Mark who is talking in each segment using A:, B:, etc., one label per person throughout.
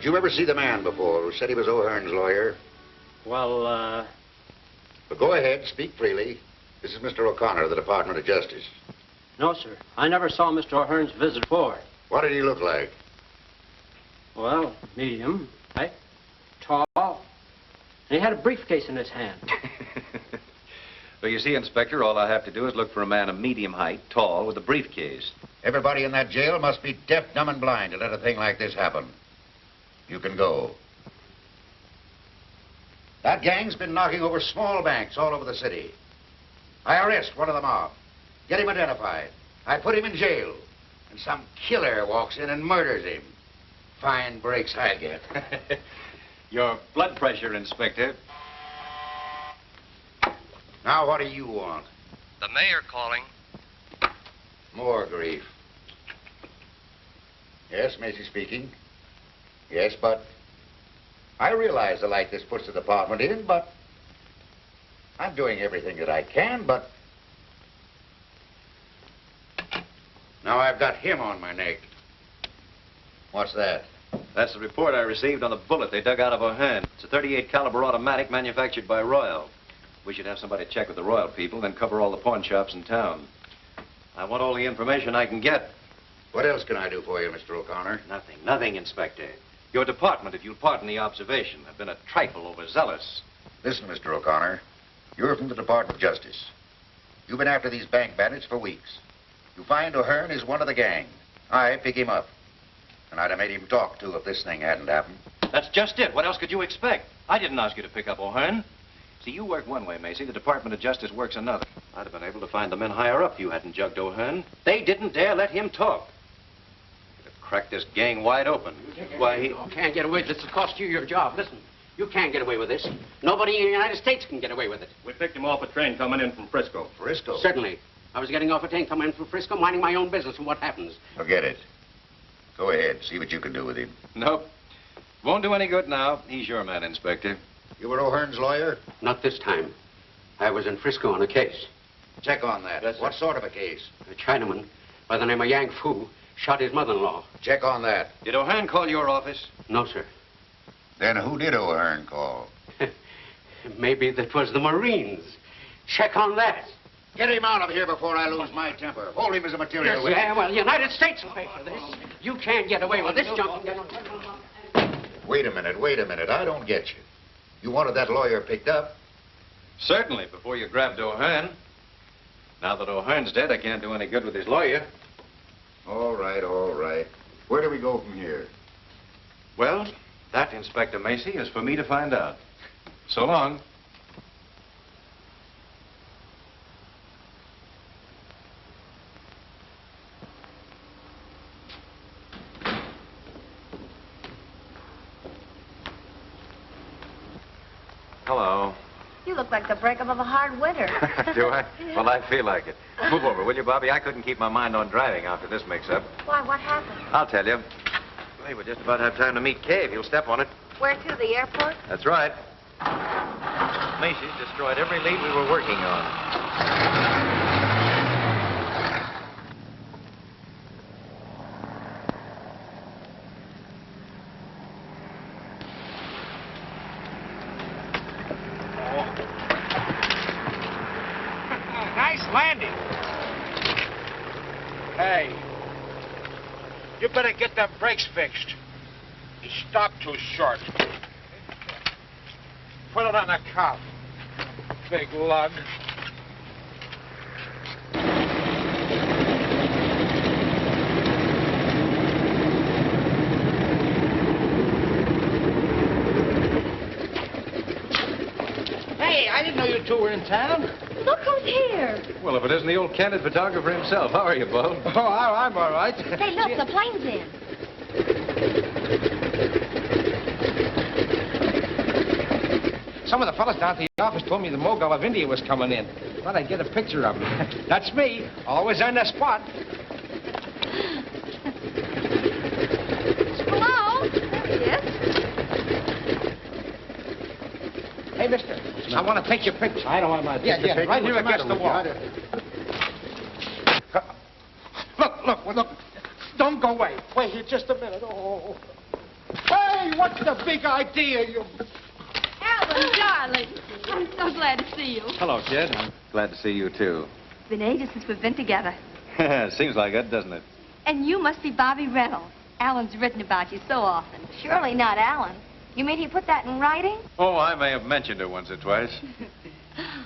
A: Did you ever see the man before who said he was O'Hearn's lawyer?
B: Well,
A: But go ahead, speak freely. This is Mr. O'Connor of the Department of Justice.
B: no, sir. I never saw Mr. O'Hearn's visit before.
A: What did he look like?
B: Well, medium, height, tall. And he had a briefcase in his hand.
C: Well, you see, Inspector, all I have to do is look for a man of medium height, tall, with a briefcase.
A: Everybody in that jail must be deaf, dumb, and blind to let a thing like this happen. You can go. That gang's been knocking over small banks all over the city. I arrest one of the mob. Get him identified. I put him in jail. And some killer walks in and murders him. Fine breaks I get.
C: Your blood pressure, Inspector.
A: Now, what do you want?
D: The mayor calling.
A: More grief. Yes, Macy speaking. Yes, but I realize the light this puts the department in, but I'm doing everything that I can, but now I've got him on my neck. What's that?
C: That's the report I received on the bullet they dug out of O'Hearn. It's a .38 caliber automatic manufactured by Royal. We should have somebody check with the Royal people, then cover all the pawn shops in town. I want all the information I can get.
A: What else can I do for you, Mr. O'Connor?
C: Nothing, Inspector. Your department, if you'll pardon the observation, have been a trifle overzealous.
A: Listen, Mr. O'Connor. You're from the Department of Justice. You've been after these bank bandits for weeks. You find O'Hearn is one of the gang. I pick him up. And I'd have made him talk, too, if this thing hadn't happened.
C: That's just it. What else could you expect? I didn't ask you to pick up O'Hearn. See, you work one way, Macy. The Department of Justice works another. I'd have been able to find the men higher up if you hadn't jugged O'Hearn. They didn't dare let him talk. Could have cracked this gang wide open. Why, he...
B: You can't get away. This will cost you your job. Listen, you can't get away with this. Nobody in the United States can get away with it.
E: We picked him off a train coming in from Frisco.
A: Frisco?
B: Certainly. I was getting off a train coming in from Frisco, minding my own business, and what happens?
A: Forget it. Go ahead. See what you can do with him.
C: Nope. Won't do any good now. He's your man, Inspector.
A: You were O'Hearn's lawyer?
B: Not this time. I was in Frisco on a case.
A: Check on that.
B: Yes, sir.
A: What sort of a case?
B: A Chinaman by the name of Yang Fu shot his mother-in-law.
A: Check on that.
C: Did O'Hearn call your office?
B: No, sir.
A: Then who did O'Hearn call?
B: Maybe that was the Marines. Check on that.
A: Get him out of here before I lose my temper. Hold him as a material witness.
B: Yeah, well, the United States will pay for this. You can't get away with this junk.
A: Wait a minute. I don't get you. You wanted that lawyer picked up?
C: Certainly, before you grabbed O'Hearn. Now that O'Hearn's dead, I can't do any good with his lawyer.
A: All right. Where do we go from here?
C: Well, that, Inspector Macy, is for me to find out. So long. Hello.
F: You look like the breakup of a hard winter.
C: Do I? Well, I feel like it. Move over, will you, Bobbie? I couldn't keep my mind on driving after this mix-up.
F: Why, what happened?
C: I'll tell you. Hey, we'll just about have time to meet Kay if you'll step on it.
F: Where to, the airport?
C: That's right. Macy's destroyed every lead we were working on.
G: Landing. Hey, you better get them brakes fixed. You stopped too short. Put it on the cuff. Big lug.
H: Hey, I didn't know you two were in town.
F: Look who's here.
C: Well, if it isn't the old candid photographer himself. How are you, Bo?
H: Oh, I'm all right.
F: Hey, look, the plane's in.
H: Some of the fellas down at the office told me the Mogul of India was coming in. Thought I'd get a picture of him. That's me, always on the spot.
F: Hello? There he is.
H: Hey, mister, I want to take your picture.
B: I don't want my
H: Yeah, right here against the wall. Look, don't go away. Wait here just a minute. Oh. Hey, what's the big idea? You...
F: Alan, darling. I'm so glad to see you.
C: Hello, kid. I'm glad to see you, too.
F: It's been ages since we've been together.
C: Seems like it, doesn't it?
F: And you must be Bobbie Reynolds. Alan's written about you so often. Surely not Alan. You mean he put that in writing?
C: Oh, I may have mentioned it once or twice.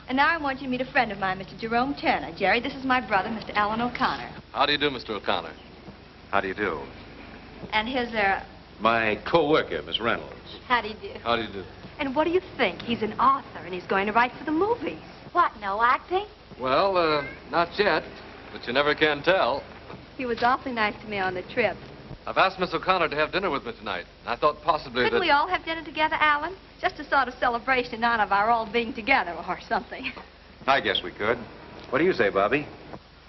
F: And now I want you to meet a friend of mine, Mr. Jerome Turner. Jerry, this is my brother, Mr. Alan O'Connor.
D: How do you do, Mr. O'Connor?
C: How do you do?
F: And his,
C: My co-worker, Miss Reynolds.
F: how do you do?
D: How do you do?
F: And what do you think? He's an author, and he's going to write for the movies. What, no acting?
D: Well, not yet, but you never can tell.
F: He was awfully nice to me on the trip.
D: I've asked Miss O'Connor to have dinner with me tonight. I thought possibly
F: Couldn't
D: that...
F: we all have dinner together, Alan? Just a sort of celebration in honor of our all being together or something.
C: I guess we could. What do you say, Bobbie?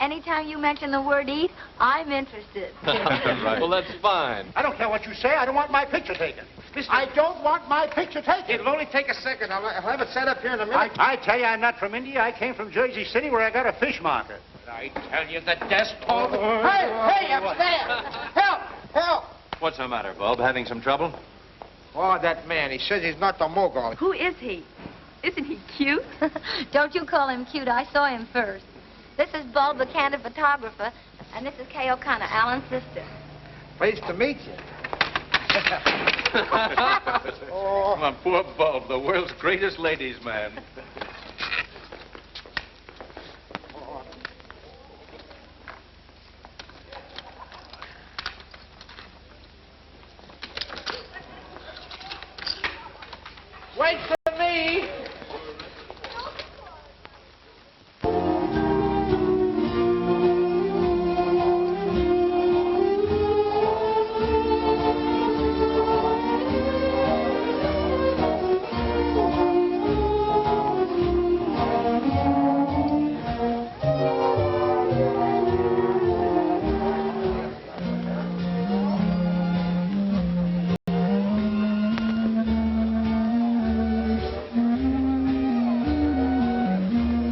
F: Anytime you mention the word eat, I'm interested.
D: Right. Well, that's fine.
G: I don't care what you say. I don't want my picture taken.
H: I don't want my picture taken.
G: It'll only take a second. I'll have it set up here in a minute. I tell you, I'm not from India. I came from Jersey City where I got a fish market.
H: I tell you, the despot.
G: Hey, up there! Help! Help!
C: What's the matter, Bob? Having some trouble?
H: Oh, that man. He says he's not the mogul.
F: Who is he? Isn't he cute? Don't you call him cute. I saw him first. This is Bob, the candid photographer, and this is Kay O'Connor, Alan's sister.
H: Pleased to meet you.
C: Oh, my poor Bob, the world's greatest ladies' man.
H: Wait for me.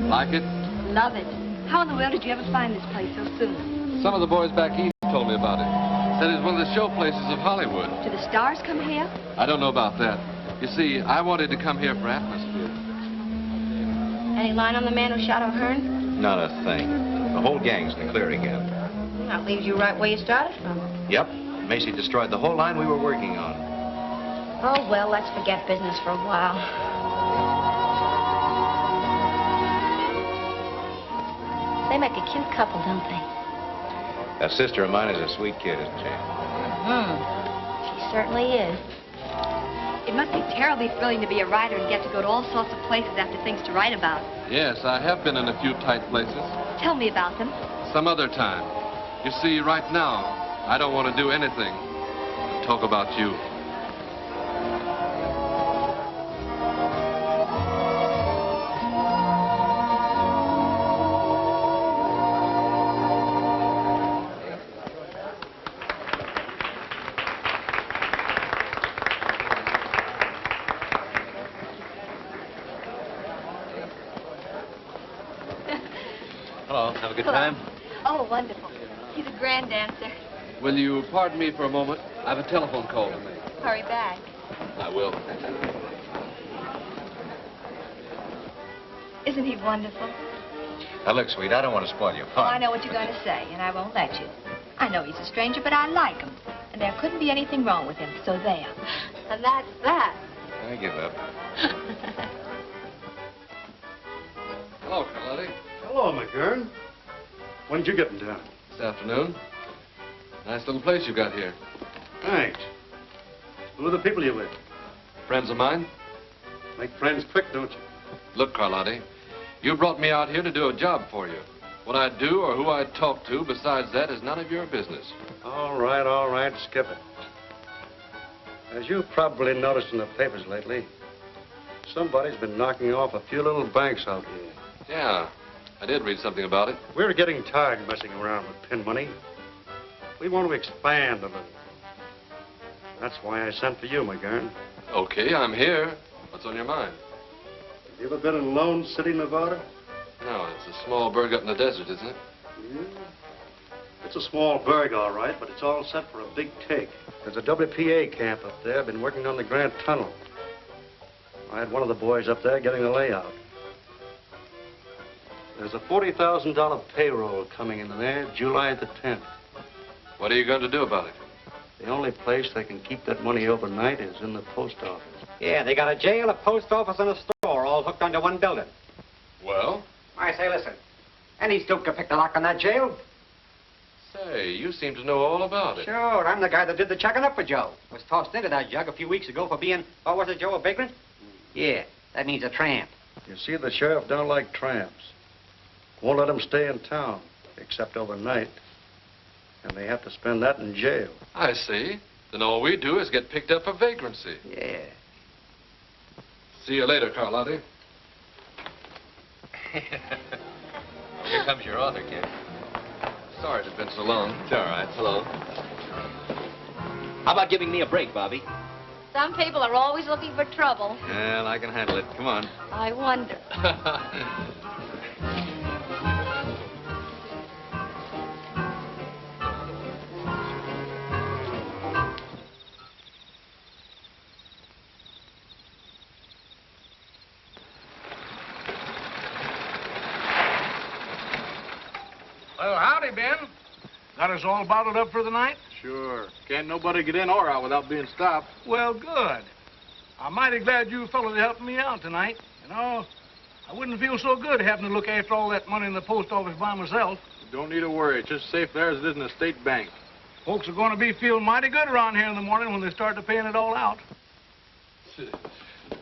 D: Like it?
F: Love it. How in the world did you ever find this place so soon?
D: Some of the boys back east told me about it. Said it's one of the show places of Hollywood.
F: Do the stars come here?
D: I don't know about that. You see, I wanted to come here for atmosphere.
F: Any line on the man who shot O'Hearn?
C: Not a thing. The whole gang's in the clear again.
F: That leaves you right where you started from.
C: Yep. Macy destroyed the whole line we were working on.
F: Oh, well, let's forget business for a while. They make a cute couple, don't they?
C: That sister of mine is a sweet kid, isn't she?
F: She certainly is. It must be terribly thrilling to be a writer and get to go to all sorts of places after things to write about.
D: Yes, I have been in a few tight places.
F: Tell me about them.
D: Some other time. You see, right now, I don't want to do anything but talk about you.
C: Hello. Have a good time?
F: Oh, wonderful. He's a grand dancer.
D: Will you pardon me for a moment? I have a telephone call to make.
F: Hurry back.
D: I will.
F: Isn't he wonderful?
C: Now, look, sweet, I don't want to spoil your
F: Oh,
C: fun.
F: I know what you're going to say, and I won't let you. I know he's a stranger, but I like him. And there couldn't be anything wrong with him, so there. And that's that.
C: I give up.
D: Hello, Karlotti.
E: Hello, McGurn. When did you get in town?
D: This afternoon. Nice little place you got here.
E: Thanks. Who are the people you with?
D: Friends of mine?
E: Make friends quick, don't you?
D: Look, Karlotti, you brought me out here to do a job for you. What I do or who I talk to besides that is none of your business.
E: All right, skip it. As you've probably noticed in the papers lately, somebody's been knocking off a few little banks out here.
D: Yeah, I did read something about it.
E: We're getting tired messing around with pin money. We want to expand a little. That's why I sent for you, McGurn.
D: Okay, I'm here. What's on your mind?
E: Have you ever been in Lone City, Nevada?
D: No, it's a small burg up in the desert, isn't it?
E: Yeah. It's a small burg, all right, but it's all set for a big take. There's a WPA camp up there. Been working on the Grand Tunnel. I had one of the boys up there getting the layout. There's a $40,000 payroll coming in there July the 10th.
D: What are you going to do about it?
E: The only place they can keep that money overnight is in the post office.
B: Yeah, they got a jail, a post office, and a store all hooked onto one building.
D: Well?
B: I say, listen. Any stoop can pick the lock on that jail.
D: Say, you seem to know all about it.
B: Sure, I'm the guy that did the checking up for Joe. Was tossed into that jug a few weeks ago for being, what was it, Joe, a vagrant? Yeah, that means a tramp.
E: You see, the sheriff don't like tramps. Won't let them stay in town, except overnight. And they have to spend that in jail.
D: I see. Then all we do is get picked up for vagrancy.
B: Yeah.
D: See you later, Karlotti.
C: Here comes your author, kid.
D: Sorry it's been so long.
C: It's all right. Hello. How about giving me a break, Bobbie?
F: Some people are always looking for trouble.
C: Well, I can handle it. Come on.
F: I wonder.
G: Well, howdy, Ben. Got us all bottled up for the night?
I: Sure. Can't nobody get in or out without being stopped.
G: Well, good. I'm mighty glad you fellas are helping me out tonight. You know, I wouldn't feel so good having to look after all that money in the post office by myself.
I: You don't need to worry. It's just safe there as it is in a state bank.
G: Folks are going to be feeling mighty good around here in the morning when they start to paying it all out.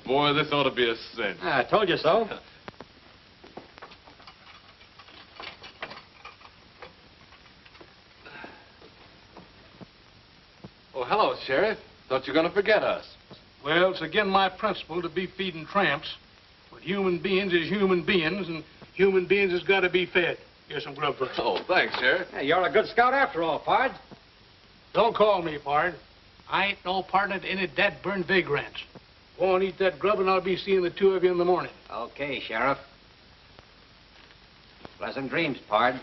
D: Boy, this ought to be a cinch.
B: I told you so.
D: Oh, hello, Sheriff. Thought you were going to forget us.
G: Well, it's again my principle to be feeding tramps. But human beings is human beings, and human beings has got to be fed. Here's some grub first.
D: Oh, thanks, Sheriff.
B: Hey, you're a good scout after all, Pard.
G: Don't call me, Pard. I ain't no partner to any dead-burned vagrants. Go on, eat that grub, and I'll be seeing the two of you in the morning.
B: Okay, Sheriff. Pleasant dreams, Pard.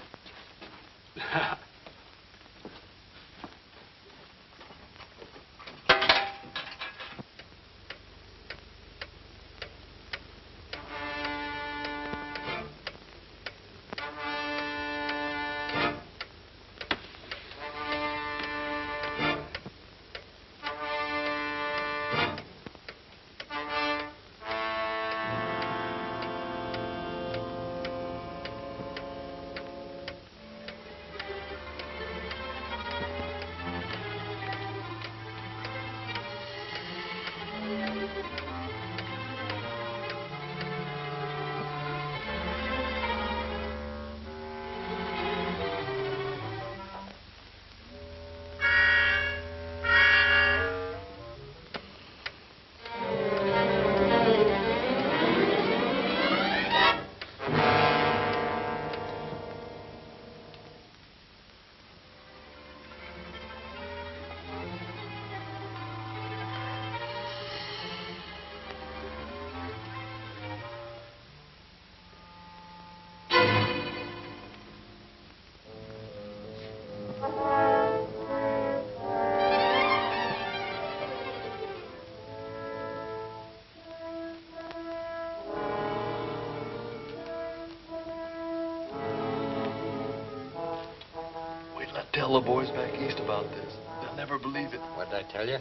D: Tell the boys back east about this. They'll never believe it.
B: What did I tell you?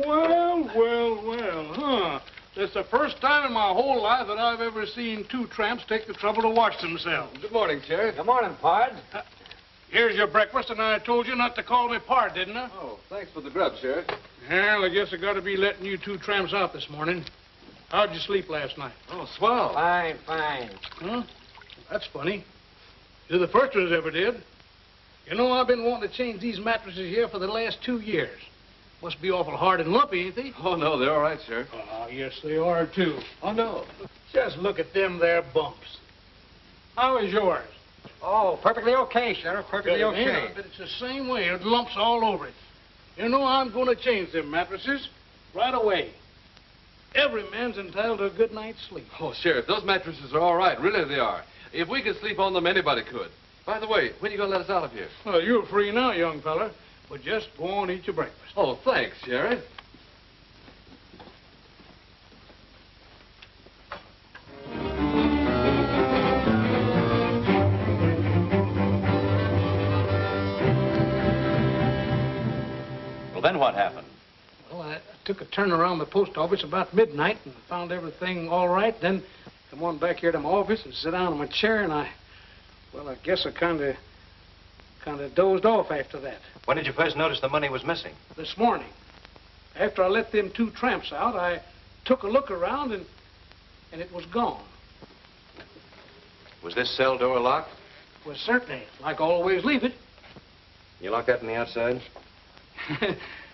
G: Well, huh? It's the first time in my whole life that I've ever seen two tramps take the trouble to wash themselves.
D: Good morning, Sheriff.
B: Good morning, Pard.
G: Here's your breakfast, and I told you not to call me Pard, didn't I?
D: Oh, thanks for the grub, Sheriff.
G: Well, I guess I got to be letting you two tramps out this morning. How'd you sleep last night?
D: Oh, swell.
B: Fine, fine.
G: Huh? That's funny. You're the first ones ever did. You know, I've been wanting to change these mattresses here for the last 2 years. Must be awful hard and lumpy, ain't they?
D: Oh, no, they're all right, Sheriff.
G: Oh, yes, they are, too.
D: Oh, no.
G: Just look at them there bumps. How is yours?
B: Oh, perfectly okay, Sheriff. Perfectly okay.
G: Yeah, but it's the same way. It lumps all over it. You know, I'm going to change them mattresses right away. Every man's entitled to a good night's sleep.
D: Oh, Sheriff, those mattresses are all right. Really, they are. If we could sleep on them, anybody could. By the way, when are you going to let us out of here?
G: Well, you're free now, young fella. But just go on and eat your breakfast.
D: Oh, thanks, Sheriff.
C: Well, then what happened?
G: Well, I took a turn around the post office about midnight and found everything all right. Then come on back here to my office and sit down in my chair, and I guess I kind of dozed off after that.
C: When did you first notice the money was missing?
G: This morning. After I let them 2 tramps out, I took a look around, and it was gone.
C: Was this cell door locked?
G: Well, certainly, like I always leave it.
C: You locked that on the outside?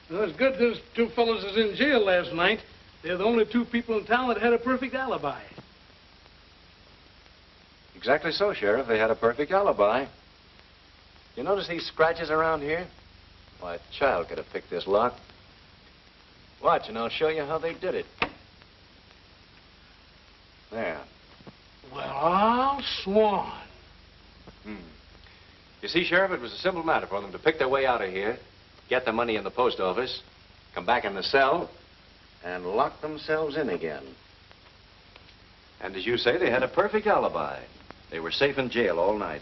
G: Well, it's good those 2 fellows is in jail last night. They're the only 2 people in town that had a perfect alibi.
C: Exactly so, Sheriff. They had a perfect alibi. You notice these scratches around here? Why, a child could have picked this lock. Watch, and I'll show you how they did it. There.
G: Well, I'll swan.
C: You see, Sheriff, it was a simple matter for them to pick their way out of here, get the money in the post office, come back in the cell, and lock themselves in again. And as you say, they had a perfect alibi. They were safe in jail all night.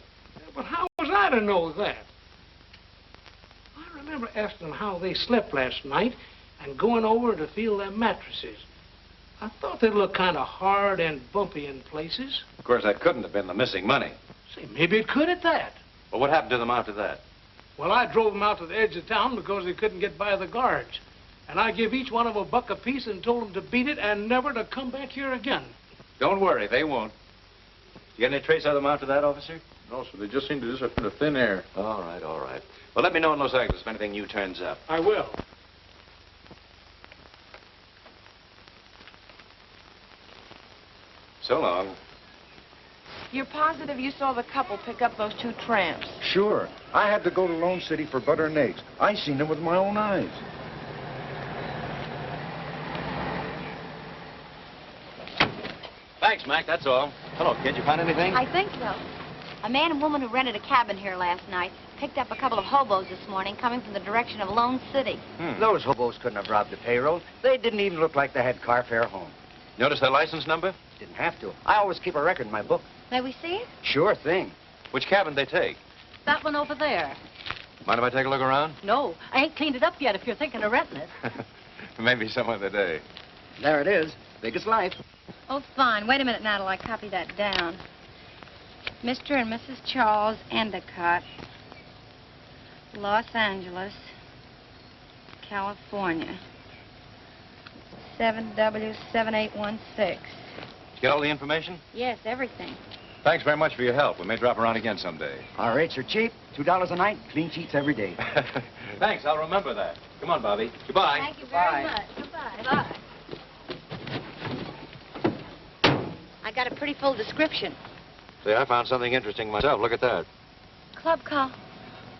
G: But how was I to know that? I remember asking them how they slept last night and going over to feel their mattresses. I thought they'd look kind of hard and bumpy in places.
C: Of course, that couldn't have been the missing money.
G: Say, maybe it could at that.
C: Well, what happened to them after that?
G: Well, I drove them out to the edge of town because they couldn't get by the guards. And I give each one of them $1 apiece and told them to beat it and never to come back here again.
C: Don't worry, they won't. You get any trace of them after that, officer?
I: No, sir. They just seem to disappear into thin air.
C: All right, all right. Well, let me know in Los Angeles if anything new turns up.
G: I will.
C: So long.
J: You're positive you saw the couple pick up those 2 tramps?
A: Sure. I had to go to Lone City for butter and eggs. I seen them with my own eyes.
C: Thanks, Mac, that's all. Hello, kid. You find anything?
F: I think so. A man and woman who rented a cabin here last night picked up a couple of hobos this morning coming from the direction of Lone City.
B: Those hobos couldn't have robbed the payroll. They didn't even look like they had car fare home.
C: Notice their license number?
B: Didn't have to. I always keep a record in my book.
F: May we see it?
B: Sure thing.
C: Which cabin they take?
J: That one over there.
C: Mind if I take a look around?
J: No, I ain't cleaned it up yet if you're thinking of renting it.
C: Maybe some other day.
B: There it is. Big as life.
F: Oh, fine. Wait a minute now till I copy that down. Mr. and Mrs. Charles Endicott, Los Angeles, California. 7W7816.
C: Get all the information?
F: Yes, everything.
C: Thanks very much for your help. We may drop around again someday.
B: Our rates are cheap. $2 a night. Clean sheets every day.
C: Thanks, I'll remember that. Come on, Bobbie. Goodbye.
F: Thank you very much. Goodbye. Bye. I got a pretty full description.
C: See, I found something interesting myself. Look at that.
F: Club call.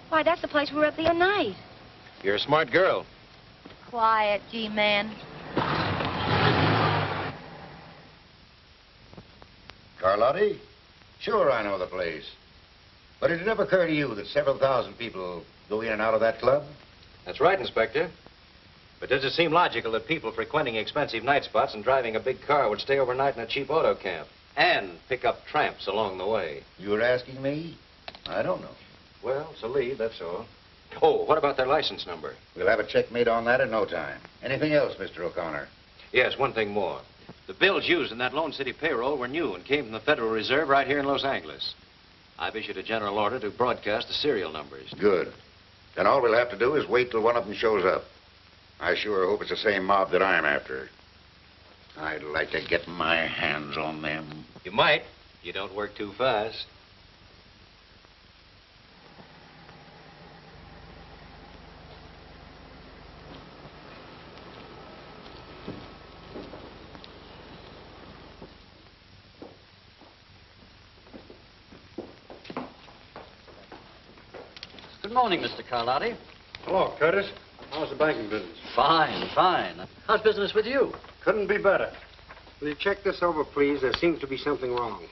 F: Why, that's the place we were at the other night.
C: You're a smart girl.
F: Quiet, G-man.
A: Karlotti? Sure, I know the place. But did it ever occur to you that several thousand people go in and out of that club?
C: That's right, Inspector. But does it seem logical that people frequenting expensive night spots and driving a big car would stay overnight in a cheap auto camp and pick up tramps along the way?
A: You're asking me? I don't know.
C: Well, it's a lead, that's all. Oh, what about their license number?
A: We'll have a check made on that in no time. Anything else, Mr. O'Connor?
C: Yes, one thing more. The bills used in that Lone City payroll were new and came from the Federal Reserve right here in Los Angeles. I've issued a general order to broadcast the serial numbers.
A: Good. Then all we'll have to do is wait till one of them shows up. I sure hope it's the same mob that I'm after. I'd like to get my hands on them.
C: You might. You don't work too fast.
K: Good morning, Mr. Karlotti.
E: Hello, Curtis. How's the banking business?
K: Fine, fine. How's business with you?
E: Couldn't be better.
K: Will you check this over, please? There seems to be something wrong.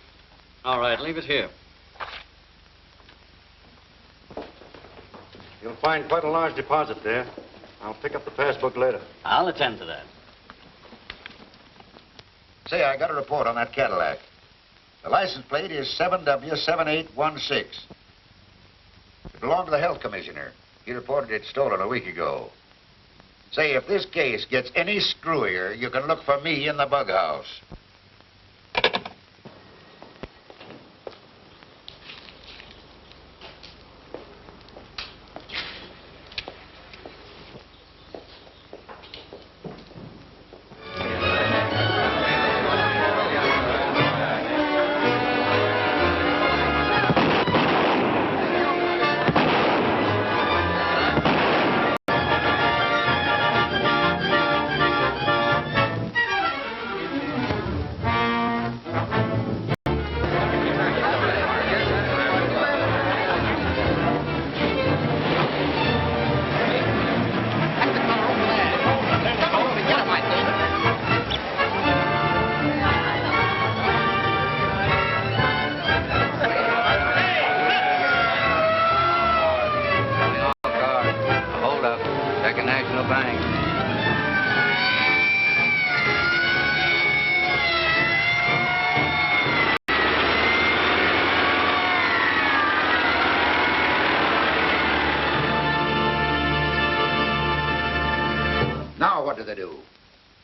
C: All right, leave it here.
E: You'll find quite a large deposit there. I'll pick up the passbook later.
C: I'll attend to that.
A: Say, I got a report on that Cadillac. The license plate is 7W7816. It belonged to the health commissioner. He reported it stolen a week ago. Say, if this case gets any screwier, you can look for me in the bug house.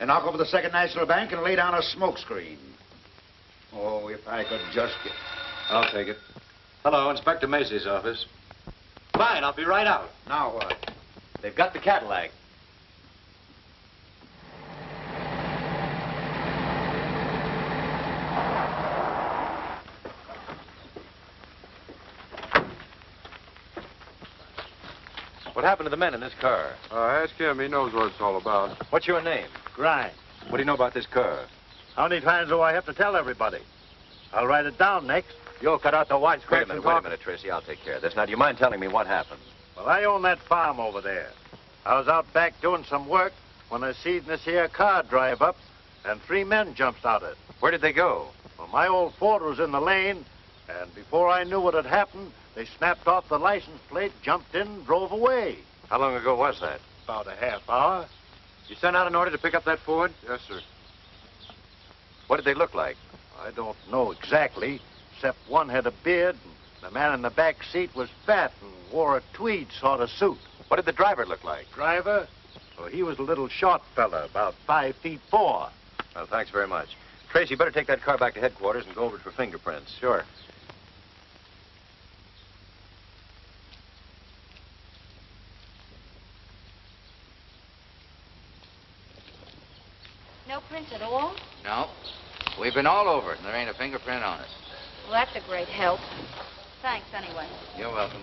A: Knock over the Second National Bank and lay down a smoke screen. Oh, if I could just get...
C: I'll take it. Hello, Inspector Macy's office. Fine, I'll be right out.
A: Now what?
C: They've got the Cadillac. What happened to the men in this car?
I: Ask him. He knows what it's all about.
C: What's your name?
L: Grimes.
C: What do you know about this car?
L: How many times do I have to tell everybody? I'll write it down next. You'll cut out the wisecracks.
C: Wait a minute, Tracy. I'll take care of this. Now, do you mind telling me what happened?
L: Well, I own that farm over there. I was out back doing some work when I seen this here car drive up, and 3 men jumped out of it.
C: Where did they go?
L: Well, my old Ford was in the lane, and before I knew what had happened, they snapped off the license plate, jumped in, and drove away.
C: How long ago was that?
L: About a half hour.
C: You sent out an order to pick up that Ford?
I: Yes, sir.
C: What did they look like?
L: I don't know exactly, except one had a beard, and the man in the back seat was fat and wore a tweed sort of suit.
C: What did the driver look like?
L: Driver? Well, he was a little short fella, about 5'4".
C: Well, thanks very much. Tracy, you better take that car back to headquarters and go over it for fingerprints.
L: Sure.
F: No prints at all?
A: No. We've been all over it, and there ain't a fingerprint on it.
F: Well, that's a great help. Thanks, anyway.
A: You're welcome.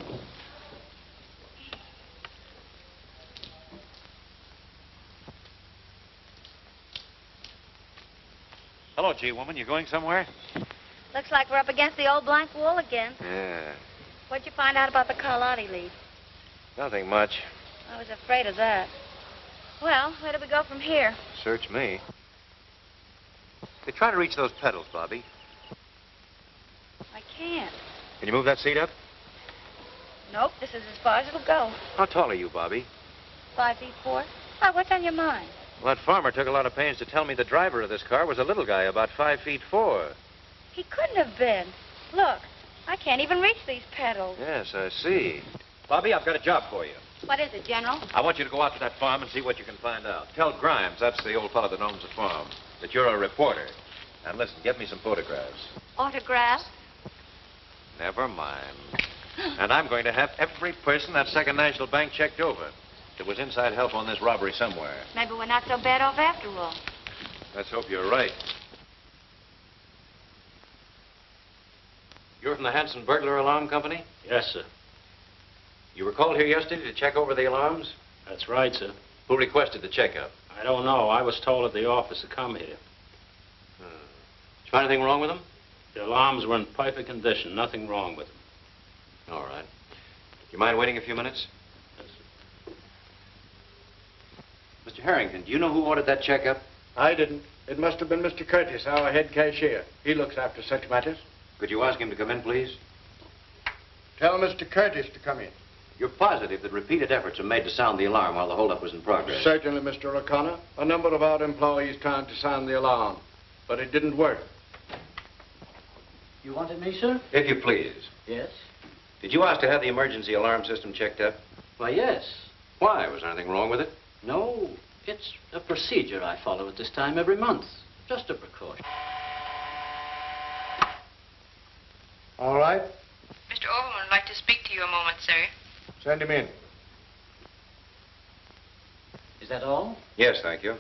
C: Hello, G-woman. You going somewhere?
F: Looks like we're up against the old blank wall again.
C: Yeah.
F: What'd you find out about the Karlotti lead?
C: Nothing much.
F: I was afraid of that. Well, where do we go from here?
C: Search me. Hey, try to reach those pedals, Bobbie.
F: I can't.
C: Can you move that seat up?
F: Nope, this is as far as it'll go.
C: How tall are you, Bobbie?
F: 5'4". Why, what's on your mind?
C: Well, that farmer took a lot of pains to tell me the driver of this car was a little guy, about 5'4".
F: He couldn't have been. Look, I can't even reach these pedals.
C: Yes, I see. Bobbie, I've got a job for you.
F: What is it, General?
C: I want you to go out to that farm and see what you can find out. Tell Grimes, that's the old fellow that owns the farm, that you're a reporter. And listen, get me some photographs.
F: Autographs?
C: Never mind. And I'm going to have every person at Second National Bank checked over. There was inside help on this robbery somewhere.
F: Maybe we're not so bad off after all.
C: Let's hope you're right. You're from the Hanson Burglar Alarm Company?
E: Yes, sir.
C: You were called here yesterday to check over the alarms?
E: That's right, sir.
C: Who requested the checkup?
E: I don't know. I was told at the office to come here.
C: Did you find anything wrong with them?
E: The alarms were in perfect condition. Nothing wrong with them.
C: All right. You mind waiting a few minutes?
E: Yes, sir.
C: Mr. Harrington, do you know who ordered that checkup?
L: I didn't. It must have been Mr. Curtis, our head cashier. He looks after such matters.
C: Could you ask him to come in, please?
L: Tell Mr. Curtis to come in.
C: You're positive that repeated efforts were made to sound the alarm while the holdup was in progress?
L: Certainly, Mr. O'Connor. A number of our employees tried to sound the alarm, but it didn't work.
M: You wanted me, sir?
C: If you please.
M: Yes.
C: Did you ask to have the emergency alarm system checked up?
M: Why, yes.
C: Why? Was there anything wrong with it?
M: No, it's a procedure I follow at this time every month. Just a precaution.
L: All right.
N: Mr. Overman would like to speak to you a moment, sir.
L: Send him in.
M: Is that all?
C: Yes, thank you.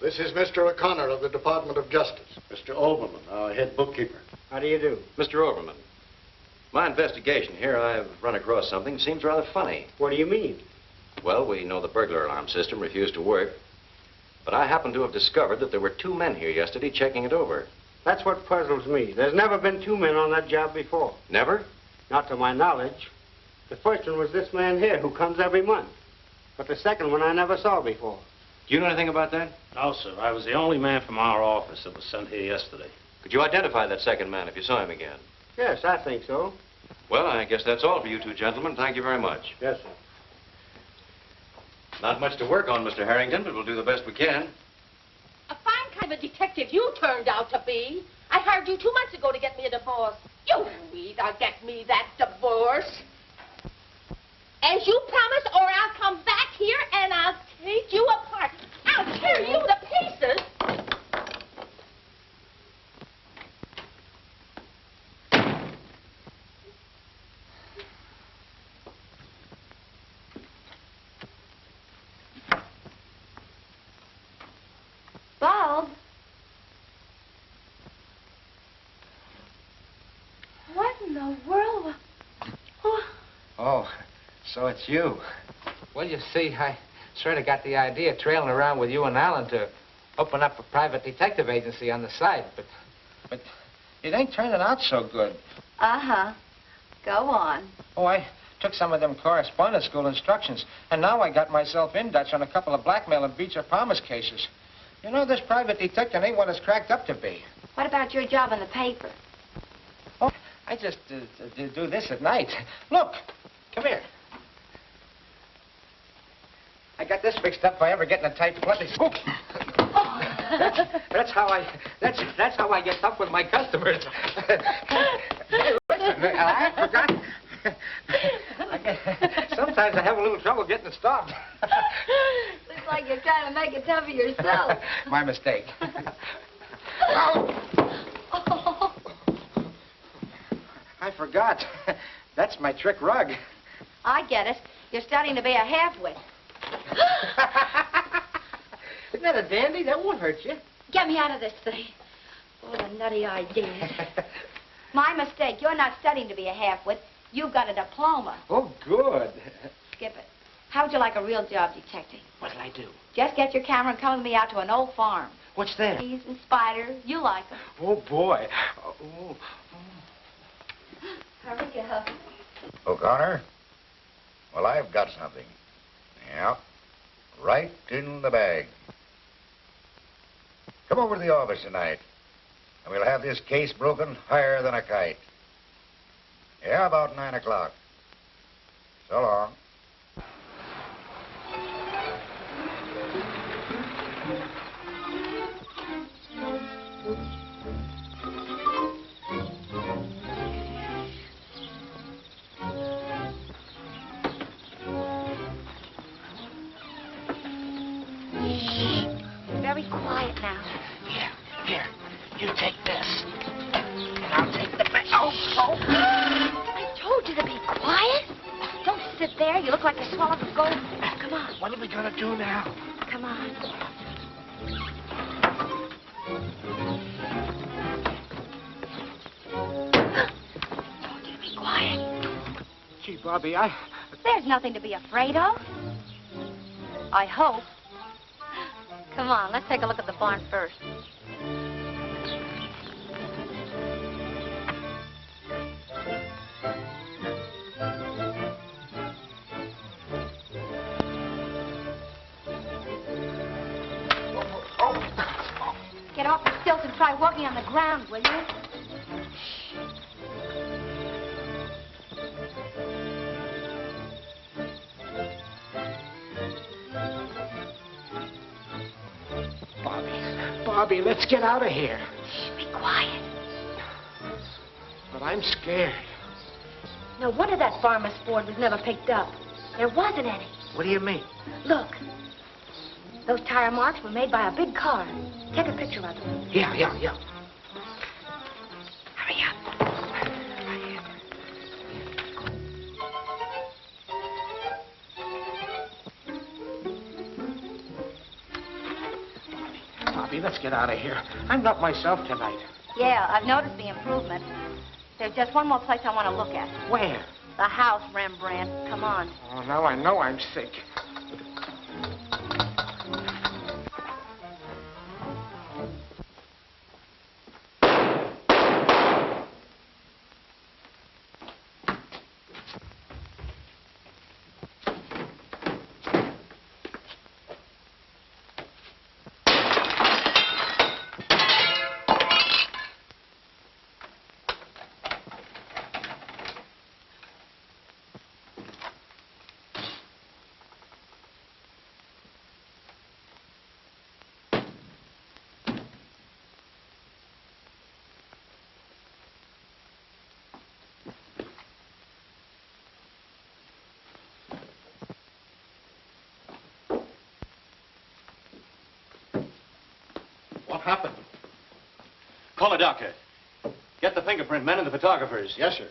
L: This is Mr. O'Connor of the Department of Justice. Mr. Overman, our head bookkeeper.
K: How do you do?
C: Mr. Overman, my investigation here, I've run across something that seems rather funny.
K: What do you mean?
C: Well, we know the burglar alarm system refused to work, but I happen to have discovered that there were 2 men here yesterday checking it over.
K: That's what puzzles me. There's never been 2 men on that job before.
C: Never?
K: Not to my knowledge. The first one was this man here who comes every month. But the second one I never saw before.
C: Do you know anything about that?
O: No, sir. I was the only man from our office that was sent here yesterday.
C: Could you identify that second man if you saw him again?
K: Yes, I think so.
C: Well, I guess that's all for you 2 gentlemen. Thank you very much.
K: Yes, sir.
C: Not much to work on, Mr. Harrington, but we'll do the best we can.
P: A fine kind of a detective you turned out to be. I hired you 2 months ago to get me a divorce. You either get me that divorce, as you promised, or I'll come back here and I'll take you apart. I'll tear you to pieces.
F: Bob? What in the world?
H: Oh, so it's you. Well, you see, I sort of got the idea trailing around with you and Alan to open up a private detective agency on the side, but it ain't turning out so good.
F: Uh-huh. Go on.
H: Oh, I took some of them correspondence school instructions, and now I got myself in Dutch on a couple of blackmail and breach of promise cases. You know, this private detective ain't what it's cracked up to be.
F: What about your job in the paper?
H: Oh, I just do this at night. Look, come here. I got this fixed up if I ever get in a tight place. Oh. That's how I get tough with my customers. Hey, listen, I forgot. Sometimes I have a little trouble getting it stopped.
F: Looks like you're trying to make it tough for yourself.
H: My mistake.
F: Oh.
H: I forgot. That's my trick rug.
F: I get it. You're starting to be a half-wit.
H: Isn't that a dandy? That won't hurt you.
F: Get me out of this thing. Oh, the nutty ideas. My mistake. You're not studying to be a half-wit. You've got a diploma.
H: Oh, good.
F: Skip it. How would you like a real job detecting?
H: What'll I do?
F: Just get your camera and come with me out to an old farm.
H: What's there?
F: Bees and spiders. You like them.
H: Oh, boy. Oh.
F: Hurry up.
A: O'Connor? Well, I've got something. Yeah. Right in the bag. Come over to the office tonight, and we'll have this case broken higher than a kite. Yeah, about 9 o'clock. So long.
F: Very quiet now.
H: Here. You take this. And I'll take the bag. Oh.
F: I told you to be quiet. Don't sit there. You look like you swallowed a gold. Come on.
H: What are we going to do now?
F: Come on. Told you to be quiet.
H: Gee, Bobbie,
F: There's nothing to be afraid of. I hope. Come on, let's take a look at the barn first. Get off the stilts and try walking on the ground, will you?
G: Bobbie, let's get out of here.
F: Be quiet.
G: But I'm scared.
F: No wonder that farmer's Ford was never picked up. There wasn't any.
G: What do you mean?
F: Look. Those tire marks were made by a big car. Take a picture of them.
G: Yeah.
F: Hurry up.
G: Bobbie, let's get out of here. I'm not myself tonight.
F: Yeah, I've noticed the improvement. There's just one more place I want to look at.
G: Where?
F: The house, Rembrandt. Come on.
G: Oh, now I know I'm sick.
C: What happened? Call a doctor. Get the fingerprint men and the photographers.
L: Yes, sir.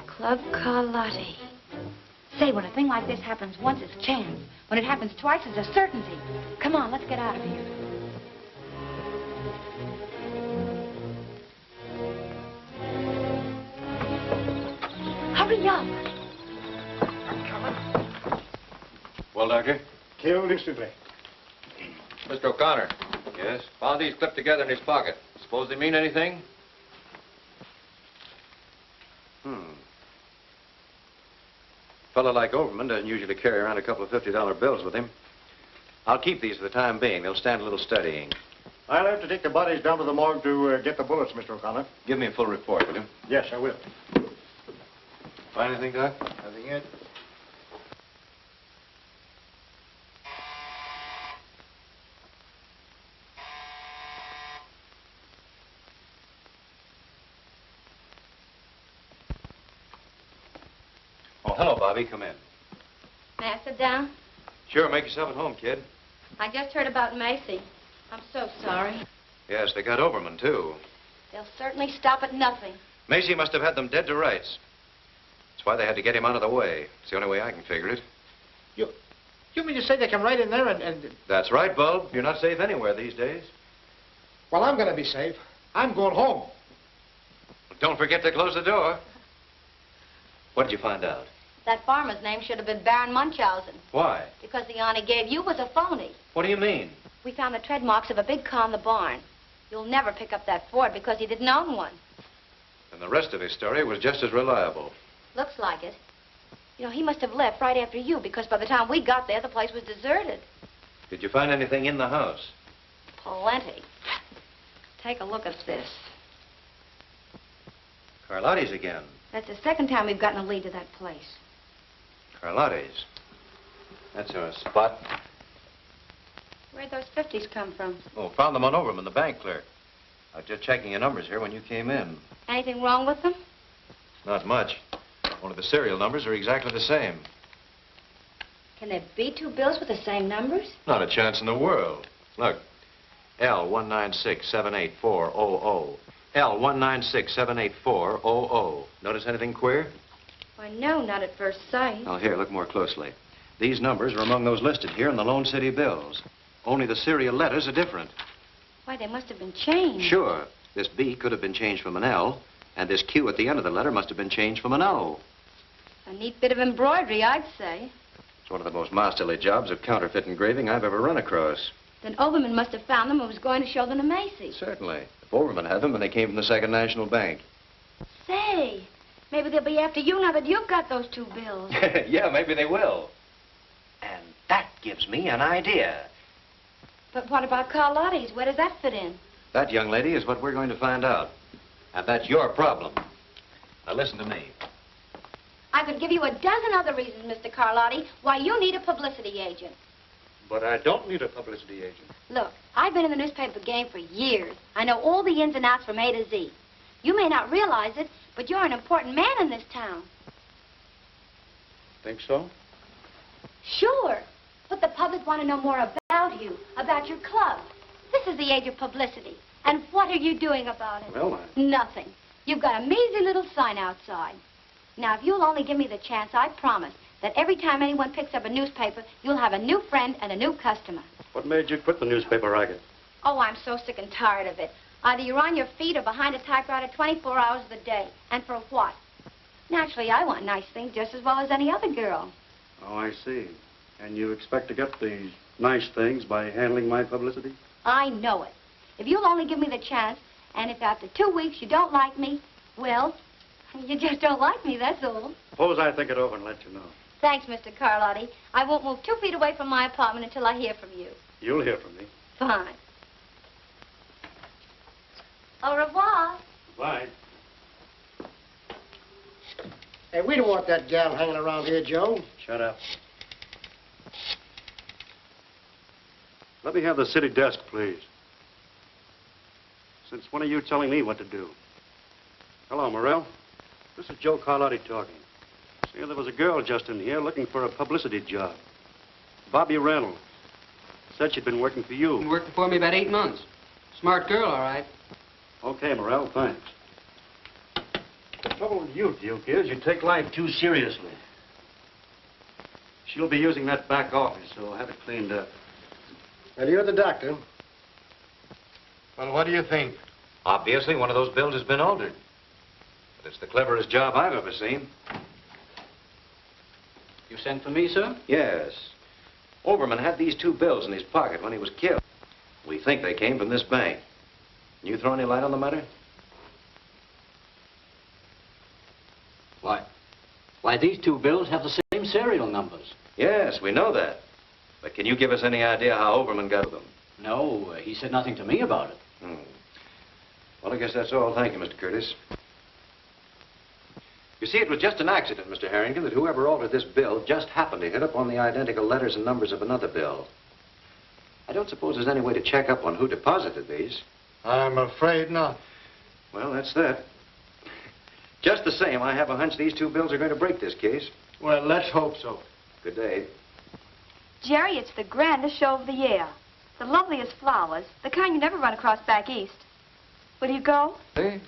F: Club Karlotti. Say, when a thing like this happens once, it's a chance. When it happens twice, it's a certainty. Come on, let's get out of here. Hurry up.
C: Well, Doctor?
E: Killed instantly.
D: Mr. O'Connor.
C: Yes?
D: Found these clipped together in his pocket. Suppose they mean anything?
C: A fellow like Overman doesn't usually carry around a couple of $50 bills with him. I'll keep these for the time being. They'll stand a little studying.
L: I'll have to take the bodies down to the morgue to get the bullets, Mr. O'Connor.
C: Give me a full report, will you?
L: Yes, I will.
C: Find anything, Doc?
L: Nothing yet.
C: Oh, hello, Bobbie. Come in.
F: May I sit down?
C: Sure, make yourself at home, kid.
F: I just heard about Macy. I'm so sorry.
C: Yes, they got Overman, too.
F: They'll certainly stop at nothing.
C: Macy must have had them dead to rights. That's why they had to get him out of the way. It's the only way I can figure it.
G: You mean to say they come right in there and...
C: That's right, Bulb. You're not safe anywhere these days.
G: Well, I'm going to be safe. I'm going home.
C: Well, don't forget to close the door. What did you find out?
F: That farmer's name should have been Baron Munchausen.
C: Why?
F: Because the yarn he gave you was a phony.
C: What do you mean?
F: We found the tread marks of a big car in the barn. You'll never pick up that Ford because he didn't own one.
C: And the rest of his story was just as reliable.
F: Looks like it. You know, he must have left right after you because by the time we got there, the place was deserted.
C: Did you find anything in the house?
F: Plenty. Take a look at this.
C: Karlotti's again.
F: That's the second time we've gotten a lead to that place.
C: Karlotti's. That's our spot.
F: Where'd those 50s come from?
C: Oh, found them on Overman, the bank clerk. I was just checking your numbers here when you came in.
F: Anything wrong with them?
C: Not much. Only the serial numbers are exactly the same.
F: Can there be two bills with the same numbers?
C: Not a chance in the world. Look, L196-78400. L196-78400. Notice anything queer?
F: Why, no, not at first sight.
C: Oh, here, look more closely. These numbers are among those listed here in the Lone City bills. Only the serial letters are different.
F: Why, they must have been changed.
C: Sure. This B could have been changed from an L, and this Q at the end of the letter must have been changed from an O.
F: A neat bit of embroidery, I'd say.
C: It's one of the most masterly jobs of counterfeit engraving I've ever run across.
F: Then Overman must have found them and was going to show them to Macy.
C: Certainly. If Overman had them, and they came from the Second National Bank.
F: Say, maybe they'll be after you now that you've got those two bills.
C: Yeah, maybe they will. And that gives me an idea.
F: But what about Karlotti's? Where does that fit in?
C: That, young lady, is what we're going to find out. And that's your problem. Now, listen to me.
F: I could give you a dozen other reasons, Mr. Karlotti, why you need a publicity agent.
E: But I don't need a publicity agent.
F: Look, I've been in the newspaper game for years. I know all the ins and outs from A to Z. You may not realize it, but you're an important man in this town.
E: Think so?
F: Sure. But the public want to know more about you, about your club. This is the age of publicity. And what are you doing about it?
E: Well,
F: Nothing. You've got a measly little sign outside. Now, if you'll only give me the chance, I promise that every time anyone picks up a newspaper, you'll have a new friend and a new customer.
E: What made you quit the newspaper racket?
F: Oh, I'm so sick and tired of it. Either you're on your feet or behind a typewriter 24 hours of the day. And for what? Naturally, I want nice things just as well as any other girl.
E: Oh, I see. And you expect to get these nice things by handling my publicity?
F: I know it. If you'll only give me the chance, and if after 2 weeks you don't like me, well, you just don't like me, that's all.
E: Suppose I think it over and let you know.
F: Thanks, Mr. Karlotti. I won't move 2 feet away from my apartment until I hear from you.
E: You'll hear from me.
F: Fine. Au revoir.
E: Bye.
Q: Hey, we don't want that gal hanging around here, Joe.
E: Shut up. Let me have the city desk, please. Since when are you telling me what to do? Hello, Morrell. This is Joe Karlotti talking. See, there was a girl just in here looking for a publicity job. Bobbie Reynolds. Said she'd been working for you.
R: Been working for me about 8 months. Smart girl, all right.
E: Okay, Morrell, thanks. The trouble with you, Duke, is you take life too seriously. She'll be using that back office, so have it cleaned up.
Q: Well, you're the doctor.
A: Well, what do you think?
C: Obviously, one of those bills has been altered. But it's the cleverest job I've ever seen.
M: You sent for me, sir?
C: Yes. Overman had these 2 bills in his pocket when he was killed. We think they came from this bank. Can you throw any light on the matter?
M: Why, these 2 bills have the same serial numbers.
C: Yes, we know that. But can you give us any idea how Overman got them?
M: No, he said nothing to me about it.
C: Well, I guess that's all. Thank you, Mr. Curtis. You see, it was just an accident, Mr. Harrington, that whoever altered this bill just happened to hit upon the identical letters and numbers of another bill. I don't suppose there's any way to check up on who deposited these.
A: I'm afraid not.
C: Well, that's that. Just the same, I have a hunch these 2 bills are going to break this case.
Q: Well, let's hope so.
C: Good day.
J: Jerry, it's the grandest show of the year. The loveliest flowers, the kind you never run across back east. Will you go?
D: Hey,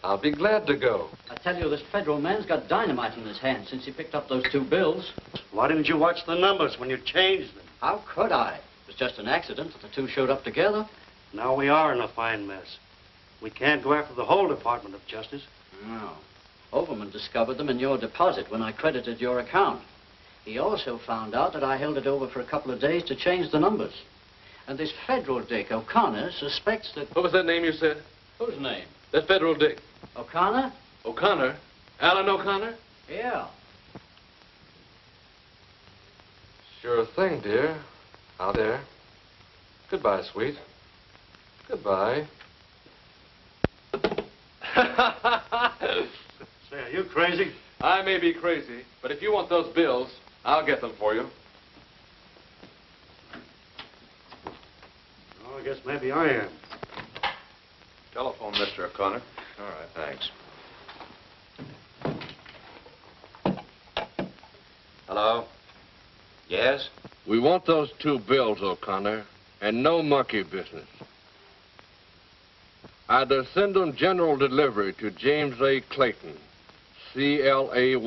D: I'll be glad to go.
M: I tell you, this federal man's got dynamite in his hand since he picked up those 2 bills.
E: Why didn't you watch the numbers when you changed them?
M: How could I? It was just an accident that the 2 showed up together.
E: Now we are in a fine mess. We can't go after the whole Department of Justice.
M: No. Overman discovered them in your deposit when I credited your account. He also found out that I held it over for a couple of days to change the numbers. And this federal dick, O'Connor, suspects that...
D: What was that name you said?
M: Whose name?
D: That federal dick.
M: O'Connor?
D: O'Connor? Alan O'Connor?
M: Yeah.
D: Sure thing, dear. Out there. Goodbye, sweet. Goodbye.
E: Say, are you crazy?
D: I may be crazy, but if you want those bills, I'll get them for you.
E: Oh, I guess maybe I am.
C: Telephone, Mr. O'Connor. All right, thanks. Hello? Yes?
D: We want those 2 bills, O'Connor, and no monkey business. Either send them general delivery to James A. Clayton, Clayton,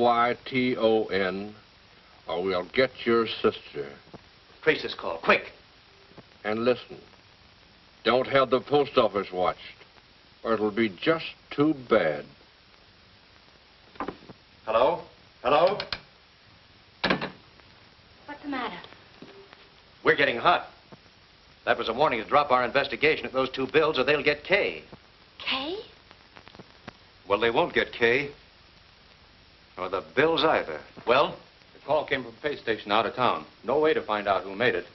D: or we'll get your sister.
C: Trace this call, quick.
D: And listen, don't have the post office watched, or it'll be just too bad.
C: Hello? Hello?
F: What's the matter?
C: We're getting hot. That was a warning to drop our investigation at those 2 bills or they'll get K.
F: Kay?
C: Well, they won't get K. Or the bills either. Well?
O: The call came from a pay station out of town. No way to find out who made it.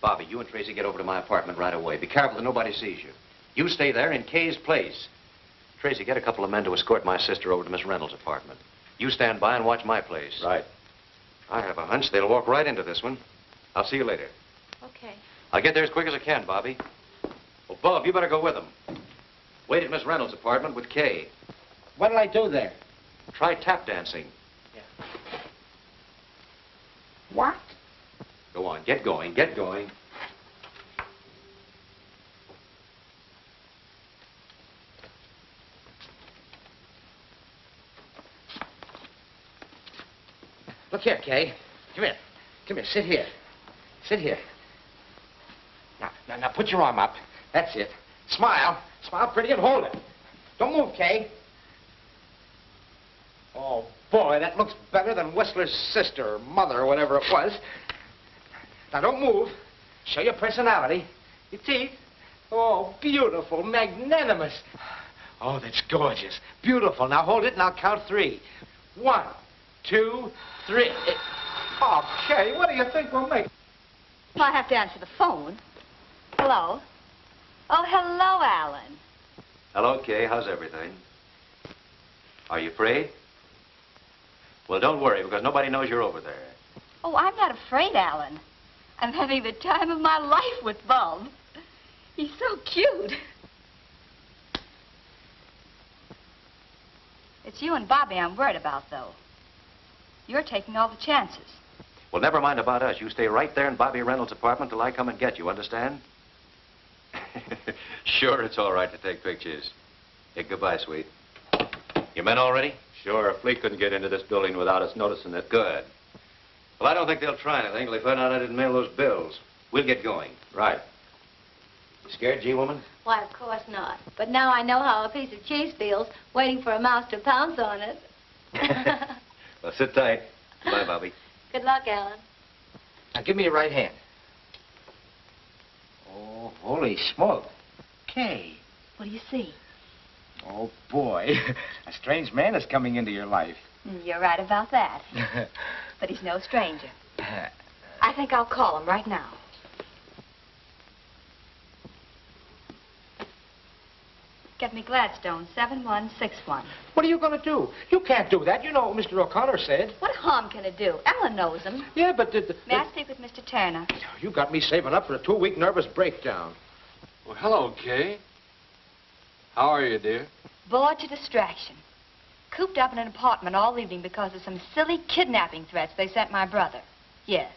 C: Bobbie, you and Tracy get over to my apartment right away. Be careful that nobody sees you. You stay there in Kay's place. Tracy, get a couple of men to escort my sister over to Miss Reynolds' apartment. You stand by and watch my place.
O: Right.
C: I have a hunch they'll walk right into this one. I'll see you later.
F: Okay.
C: I'll get there as quick as I can, Bobbie. Well, Bob, you better go with them. Wait at Miss Reynolds' apartment with Kay.
Q: What'll I do there?
C: Try tap dancing.
Q: What?
C: Go on, get going, get going.
B: Look here, Kay. Come here. Come here. Sit here. Sit here. Now, put your arm up. That's it. Smile. Smile pretty and hold it. Don't move, Kay. Oh, boy, that looks better than Whistler's sister or mother or whatever it was. Now, don't move. Show your personality. Your teeth. Oh, beautiful, magnanimous. Oh, that's gorgeous. Beautiful. Now, hold it and I'll count 3. 1, 2, 3. Oh, Kay, what do you think we'll make?
J: Well, I have to answer the phone. Hello? Oh, hello, Alan.
C: Hello, Kay. How's everything? Are you afraid? Well, don't worry, because nobody knows you're over there.
J: Oh, I'm not afraid, Alan. I'm having the time of my life with Bob. He's so cute. It's you and Bobbie I'm worried about, though. You're taking all the chances.
C: Well, never mind about us. You stay right there in Bobbie Reynolds' apartment till I come and get you, understand? Sure, it's all right to take pictures. Hey, goodbye, sweet. Your men all ready?
O: Sure, a fleet couldn't get into this building without us noticing it.
C: Good. Well, I don't think they'll try anything till they find out I didn't mail those bills. We'll get going.
O: Right.
C: You scared, G-woman?
F: Why, of course not. But now I know how a piece of cheese feels, waiting for a mouse to pounce on it.
C: Well, sit tight. Bye, Bobbie.
F: Good luck, Alan.
B: Now, give me your right hand. Oh, holy smoke. Kay.
J: What do you see?
B: Oh, boy. A strange man is coming into your life.
J: You're right about that. But he's no stranger. I think I'll call him right now. Get me Gladstone, 7161.
B: What are you going to do? You can't do that. You know what Mr. O'Connor said.
J: What harm can it do? Ellen knows him.
B: Yeah, but...
J: May I speak with Mr. Turner?
B: You got me saving up for a 2-week nervous breakdown.
D: Well, hello, Kay. How are you, dear?
J: Bored to distraction. Cooped up in an apartment all evening because of some silly kidnapping threats they sent my brother. Yes.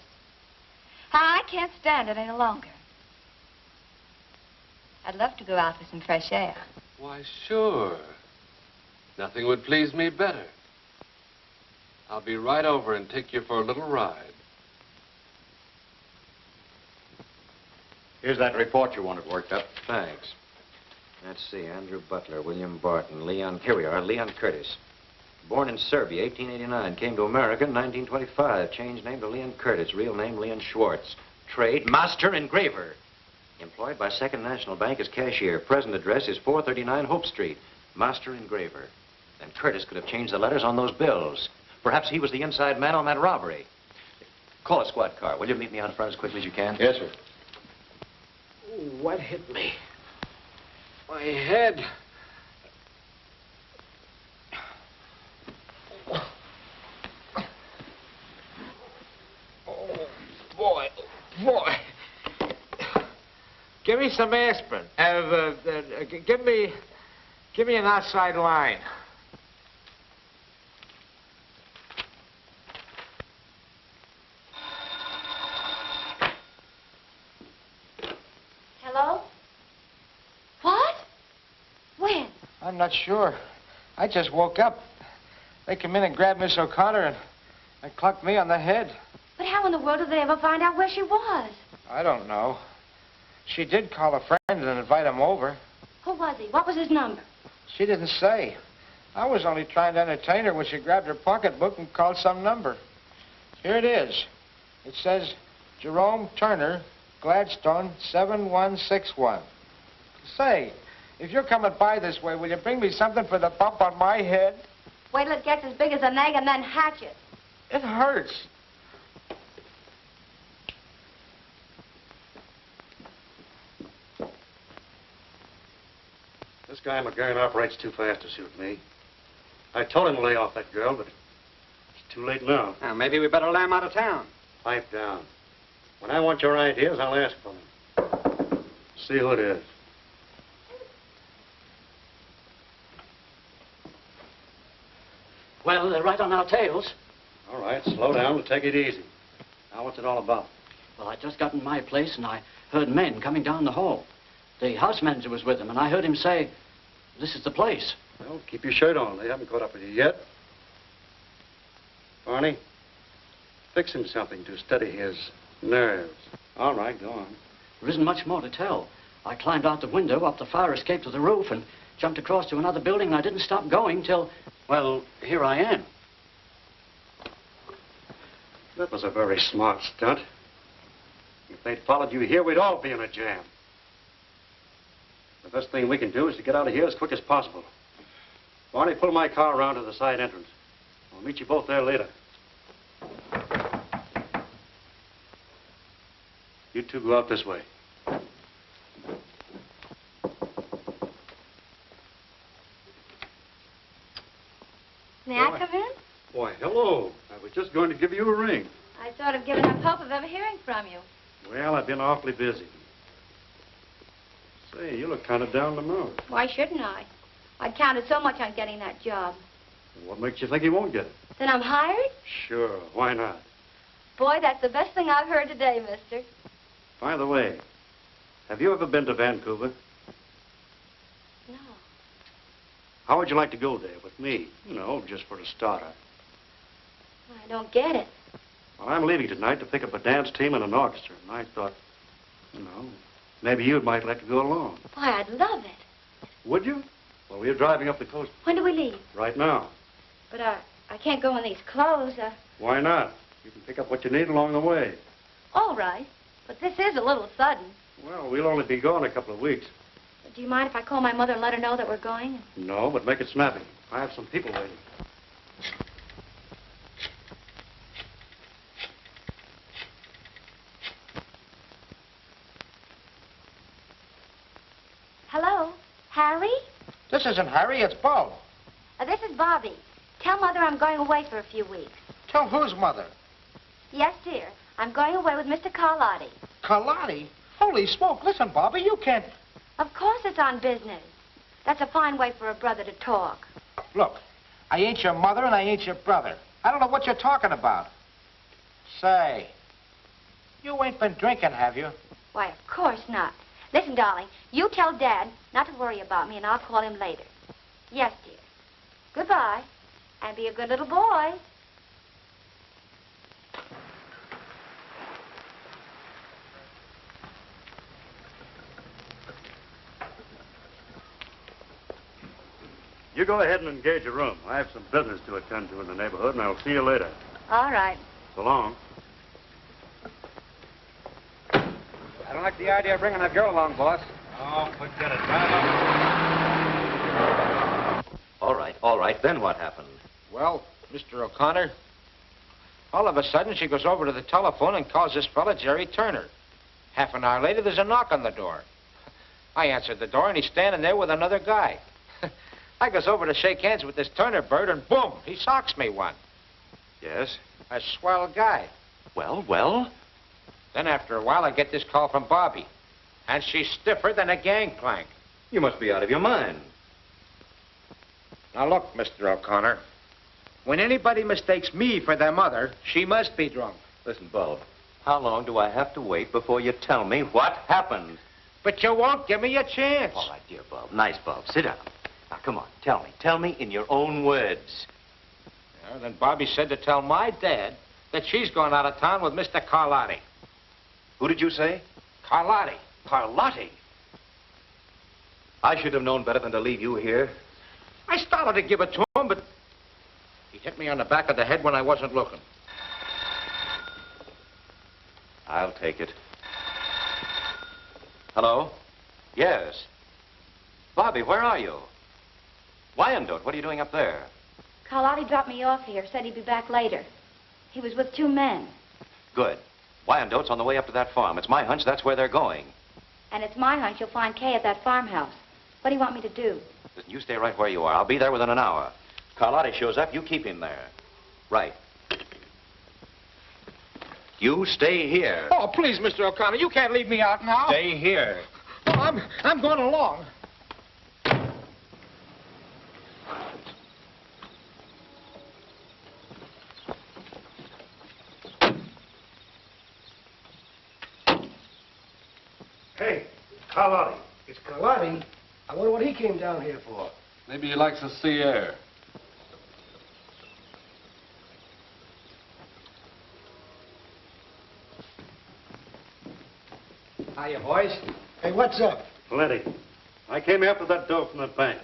J: I can't stand it any longer. I'd love to go out for some fresh air.
D: Why, sure. Nothing would please me better. I'll be right over and take you for a little ride.
C: Here's that report you wanted worked up. Thanks. Let's see. Andrew Butler, William Barton, Leon... Here we are. Leon Curtis. Born in Serbia, 1889. Came to America in 1925. Changed name to Leon Curtis. Real name, Leon Schwartz. Trade, master engraver. Employed by Second National Bank as cashier. Present address is 439 Hope Street. Master engraver. Then Curtis could have changed the letters on those bills. Perhaps he was the inside man on that robbery. Call a squad car. Will you meet me out front as quickly as you can?
O: Yes, sir.
B: Ooh, what hit me? My head. Oh, boy. Boy. Give me some aspirin. Give me an outside line. not sure. I just woke up. They come in and grabbed Miss O'Connor and clunked me on the head.
F: But how in the world did they ever find out where she was?
B: I don't know. She did call a friend and invite him over.
F: Who was he? What was his number?
B: She didn't say. I was only trying to entertain her when she grabbed her pocketbook and called some number. Here it is. It says, Jerome Turner, Gladstone, 7161. Say, if you're coming by this way, will you bring me something for the bump on my head?
F: Wait till it gets as big as an egg and then hatch it.
B: It hurts.
E: This guy McGurn operates too fast to suit me. I told him to lay off that girl, but it's too late now.
R: Now, maybe we better lay him out of town.
E: Pipe down. When I want your ideas, I'll ask for them. See who it is.
M: Well, they're right on our tails.
E: All right, slow down and take it easy. Now, what's it all about?
M: Well, I just got in my place and I heard men coming down the hall. The house manager was with them, and I heard him say, this is the place.
E: Well, keep your shirt on. They haven't caught up with you yet. Barney, fix him something to steady his nerves. All right, go on.
M: There isn't much more to tell. I climbed out the window, up the fire escape to the roof, and jumped across to another building, and I didn't stop going till, well, here I am.
E: That was a very smart stunt. If they'd followed you here, we'd all be in a jam. The best thing we can do is to get out of here as quick as possible. Barney, pull my car around to the side entrance. I'll meet you both there later. You two go out this way.
F: May I come in?
E: Why, hello. I was just going to give you a ring.
F: I sort of given up hope of ever hearing from you.
E: Well, I've been awfully busy. Say, you look kind of down the nose.
F: Why shouldn't I? I'd counted so much on getting that job.
E: What makes you think you won't get it?
F: Then I'm hired?
E: Sure, why not?
F: Boy, that's the best thing I've heard today, mister.
E: By the way, have you ever been to Vancouver?
F: No.
E: How would you like to go there with me? You know, just for a starter.
F: I don't get it.
E: Well, I'm leaving tonight to pick up a dance team and an orchestra, and I thought, you know, maybe you might like to go along.
F: Why, I'd love it.
E: Would you? Well, we're driving up the coast.
F: When do we leave?
E: Right now.
F: But I can't go in these clothes.
E: Why not? You can pick up what you need along the way.
F: All right. But this is a little sudden.
E: Well, we'll only be gone a couple of weeks.
F: Do you mind if I call my mother and let her know that we're going?
E: No, but make it snappy. I have some people waiting.
F: Hello? Harry?
B: This isn't Harry, it's Bo.
F: This is Bobbie. Tell Mother I'm going away for a few weeks.
B: Tell whose mother?
F: Yes, dear. I'm going away with Mr. Karlotti.
B: Karlotti? Holy smoke, listen, Bobbie, you can't...
F: Of course it's on business. That's a fine way for a brother to talk.
B: Look, I ain't your mother and I ain't your brother. I don't know what you're talking about. Say, you ain't been drinking, have you?
F: Why, of course not. Listen, darling, you tell Dad not to worry about me, and I'll call him later. Yes, dear. Goodbye, and be a good little boy.
E: You go ahead and engage a room. I have some business to attend to in the neighborhood, and I'll see you later.
F: All right.
E: So long.
R: I don't like the idea of bringing that girl along, boss.
E: Oh, forget it. Drive up.
C: All right. Then what happened?
B: Well, Mr. O'Connor, all of a sudden she goes over to the telephone and calls this fella Jerry Turner. Half an hour later, there's a knock on the door. I answered the door, and he's standing there with another guy. I goes over to shake hands with this Turner bird, and boom, he socks me one.
C: Yes?
B: A swell guy.
C: Well?
B: Then after a while, I get this call from Bobbie. And she's stiffer than a gangplank.
C: You must be out of your mind.
B: Now look, Mr. O'Connor. When anybody mistakes me for their mother, she must be drunk.
C: Listen, Bob, how long do I have to wait before you tell me what happened?
B: But you won't give me a chance.
C: All right, dear Bob. Nice, Bob. Sit down. Now, come on, tell me. Tell me in your own words.
B: Yeah, then Bobbie said to tell my dad that she's going out of town with Mr. Karlotti.
C: Who did you say?
B: Karlotti.
C: Karlotti? I should have known better than to leave you here.
B: I started to give it to him, but he hit me on the back of the head when I wasn't looking.
C: I'll take it. Hello? Yes. Bobbie, where are you? Wyandotte, what are you doing up there?
F: Karlotti dropped me off here, said he'd be back later. He was with 2 men.
C: Good. Wyandotte's on the way up to that farm. It's my hunch that's where they're going.
F: And it's my hunch you'll find Kay at that farmhouse. What do you want me to do?
C: Listen, you stay right where you are. I'll be there within an hour. Karlotti shows up, you keep him there. Right. You stay here.
B: Oh, please, Mr. O'Connor, you can't leave me out now.
C: Stay here.
B: Oh, I'm going along.
E: Hey, Karlotti.
Q: It's Karlotti. I wonder what he came down here for.
D: Maybe he likes the sea air.
B: Hiya, boys.
Q: Hey, what's up?
E: Plenty. I came after that dough from the bank.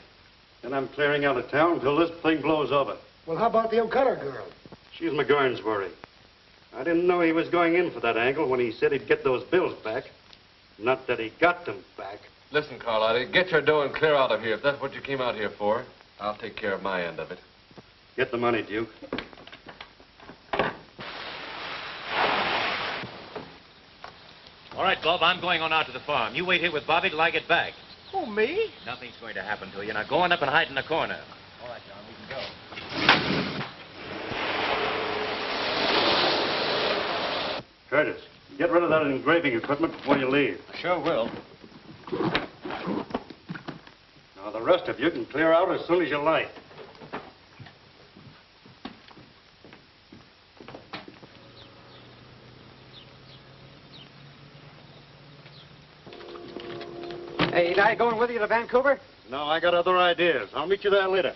E: And I'm clearing out of town until this thing blows over.
Q: Well, how about the O'Connor girl?
E: She's McGurn's worry. I didn't know he was going in for that angle when he said he'd get those bills back. Not that he got them back.
D: Listen, Karlotti, get your dough and clear out of here. If that's what you came out here for, I'll take care of my end of it.
E: Get the money, Duke.
C: All right, Bob, I'm going on out to the farm. You wait here with Bobbie till I get back.
B: Who, me?
C: Nothing's going to happen to you. Now go on up and hide in the corner. All right, John, we can go.
E: Curtis, get rid of that engraving equipment before you leave.
C: Sure will.
E: Now, the rest of you can clear out as soon as you like.
R: Hey, ain't I going with you to Vancouver?
E: No, I got other ideas. I'll meet you there later.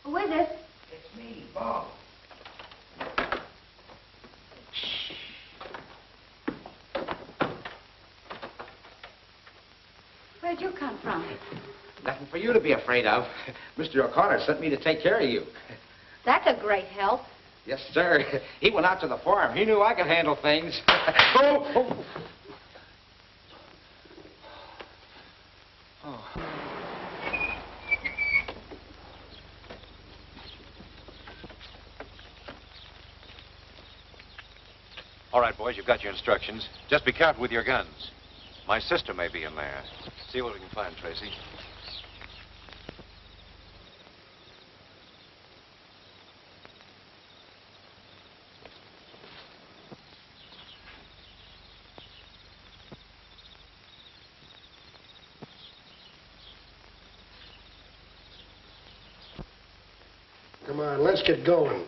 F: Who is it?
Q: It's me, Bob.
F: Where'd you come from?
B: Nothing for you to be afraid of. Mr. O'Connor sent me to take care of you.
F: That's a great help.
B: Yes, sir. He went out to the farm. He knew I could handle things. Oh.
C: All right, boys, you've got your instructions. Just be careful with your guns. My sister may be in there. See what we can find, Tracy.
Q: Come on, let's get going.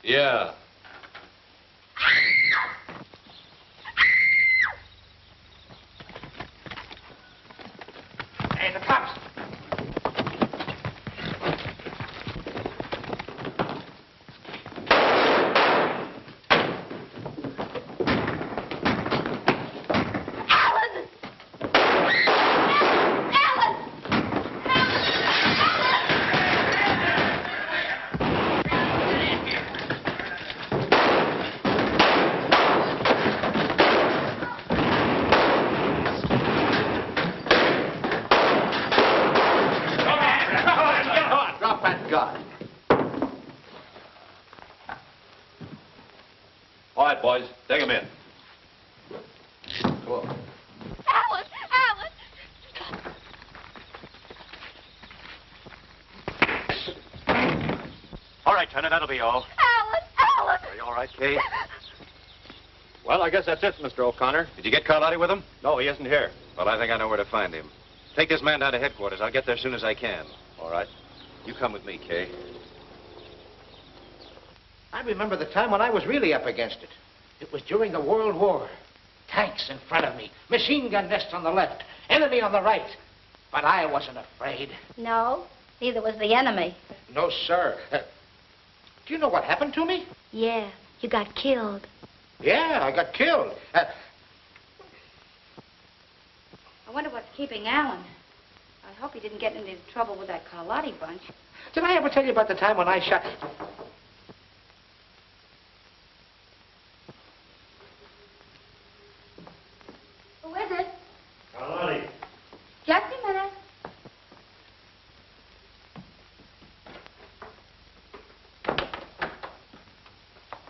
D: Yeah.
B: Hey, the cops.
D: All right, boys, take him in.
B: Come on.
P: Alan!
C: All right, Turner, that'll be all.
P: Alan!
C: Are you all right, Kay?
I: Well, I guess that's it, Mr. O'Connor.
C: Did you get Karlotti with him?
I: No, he isn't here.
C: Well, I think I know where to find him. Take this man down to headquarters. I'll get there as soon as I can.
I: All right.
C: You come with me, Kay.
B: I remember the time when I was really up against it.
G: It was during the World War. Tanks in front of me, machine gun nests on the left, enemy on the right. But I wasn't afraid.
F: No, neither was the enemy.
G: No, sir. Do you know what happened to me?
F: Yeah, you got killed.
G: Yeah, I got killed.
F: I wonder what's keeping Alan. I hope he didn't get into trouble with that Karlotti bunch.
G: Did I ever tell you about the time when I shot...
F: Who is it?
E: Karlotti.
F: Just a minute.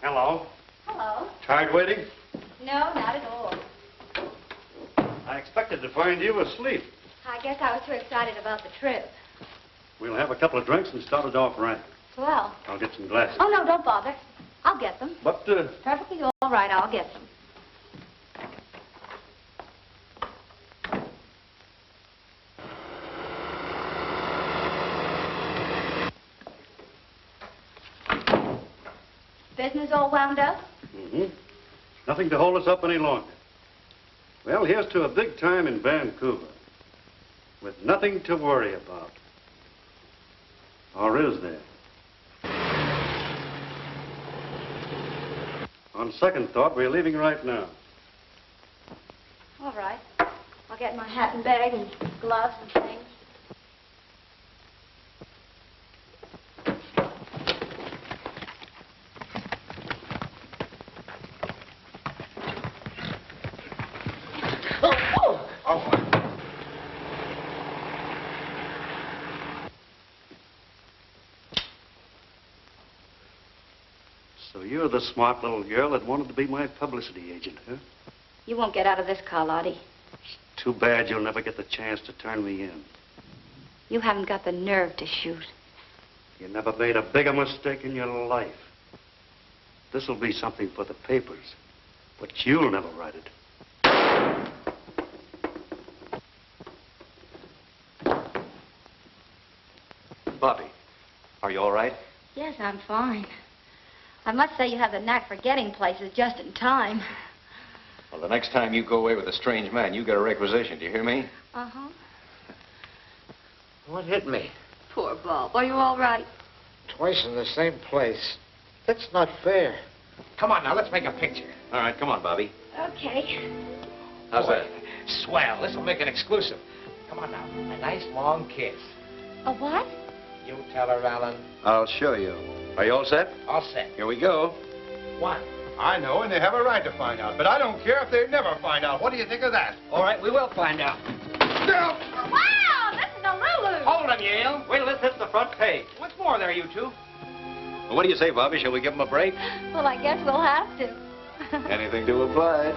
E: Hello.
F: Hello.
E: Tired waiting?
F: No, not at all.
E: I expected to find you asleep.
F: I guess I was too excited about the trip.
E: We'll have a couple of drinks and start it off right.
F: Well.
E: I'll get some glasses.
F: Oh, no, don't bother. I'll get them.
E: But,
F: Perfectly all right, I'll get them. Business all wound up?
E: Mm-hmm. Nothing to hold us up any longer. Well, here's to a big time in Vancouver. With nothing to worry about. Or is there? On second thought, we're leaving right now.
F: All right. I'll get my hat and bag and gloves and things.
E: So you're the smart little girl that wanted to be my publicity agent, huh?
F: You won't get out of this, Karlotti.
E: Too bad you'll never get the chance to turn me in.
F: You haven't got the nerve to shoot.
E: You never made a bigger mistake in your life. This'll be something for the papers, but you'll never write it.
C: Bobbie, are you all right?
F: Yes, I'm fine. I must say you have the knack for getting places just in time.
C: Well, the next time you go away with a strange man, you get a requisition. Do you hear me?
F: Uh-huh.
B: What hit me?
F: Poor Bob. Are you all right?
B: Twice in the same place. That's not fair.
G: Come on now, let's make a picture.
C: All right, come on, Bobbie.
F: Okay.
C: How's that?
G: Swell. This'll make it exclusive. Come on now. A nice long kiss.
F: A what?
B: You tell her, Alan.
C: I'll show you. Are you all set?
G: All set.
C: Here we go.
G: One.
S: I know, and they have a right to find out, but I don't care if they never find out. What do you think of that?
B: All right, we will find out.
F: Wow, this is a Lulu.
B: Hold him, Yale. Wait till this hits the front page. What's more there, you two?
C: Well, what do you say, Bobbie? Shall we give him a break?
F: Well, I guess we'll have to.
C: Anything to oblige.